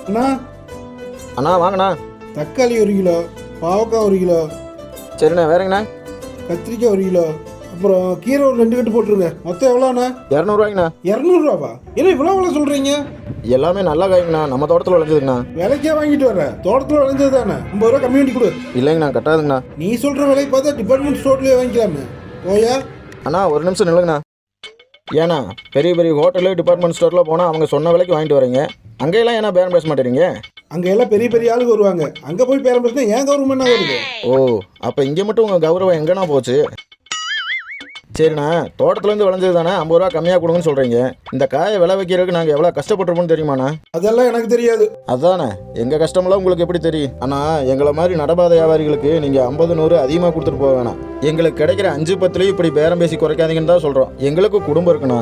அண்ணா அண்ணா வாங்கண்ணா. தக்காளி 1 கிலோ, பாவக்காய் 1 கிலோ, சரிண்ணா. வேறங்கண்ணா? கத்திரிக்காய் 1 கிலோ, அப்புறம் கீரை ஒரு 2 கட்டு போட்டுருங்க. மொத்தம் எவ்வளோண்ணா? 200ரூவாய்ங்கண்ணா. 200 என்ன இவ்வளோ விலை சொல்கிறீங்க? எல்லாமே நல்லா காய்ங்கண்ணா, நம்ம தோட்டத்தில் விளைஞ்சதுங்கண்ணா. விலைக்கே வாங்கிட்டு வர, தோட்டத்தில் விளைஞ்சது தானே. 50 ரூபா கம்மி பண்ணி கொடு. இல்லைங்கண்ணா, கட்டாதுங்கண்ணா. நீ சொல்கிற விலை பார்த்தா டிபார்ட்மெண்ட் ஸ்டோர்லேயே வாங்கிக்கலாமே. போயா அண்ணா ஒரு நிமிஷம் நில்லுங்கண்ணா. ஏண்ணா பெரிய பெரிய ஹோட்டலு டிபார்ட்மெண்ட் ஸ்டோரில் போனால் அவங்க சொன்ன விலைக்கு வாங்கிட்டு வரீங்க, அங்கெல்லாம் ஏன்னா பேரம் பேச மாட்டேறீங்க? அங்கே எல்லாம் பெரிய பெரிய ஆளுங்க வருவாங்க, அங்கே போய் பேரம் பேசினா ஏன் கவர்மெண்ட் வருது? ஓ, அப்போ இங்கே மட்டும் உங்கள் கௌரவம் எங்கண்ணா போச்சு? சரிண்ணா, தோட்டத்துலேருந்து விளைஞ்சது தானே, 50 ரூபா கம்மியாக கொடுங்கன்னு சொல்கிறீங்க. இந்த காயை விலை வைக்கிறதுக்கு நாங்கள் எவ்வளோ கஷ்டப்பட்டுருப்போம்னு தெரியுமாண்ணா? அதெல்லாம் எனக்கு தெரியாது. அதானே, எங்கள் கஷ்டமெல்லாம் உங்களுக்கு எப்படி தெரியும்? ஆனால் எங்களை மாதிரி நடபாத வியாபாரிகளுக்கு நீங்கள் 50 100 அதிகமாக கொடுத்துட்டு போக வேணாம். எங்களுக்கு கிடைக்கிற 5 10 இப்படி பேரம் பேசி குறைக்காதீங்கன்னு தான் சொல்கிறோம். எங்களுக்கு குடும்பம் இருக்குண்ணா.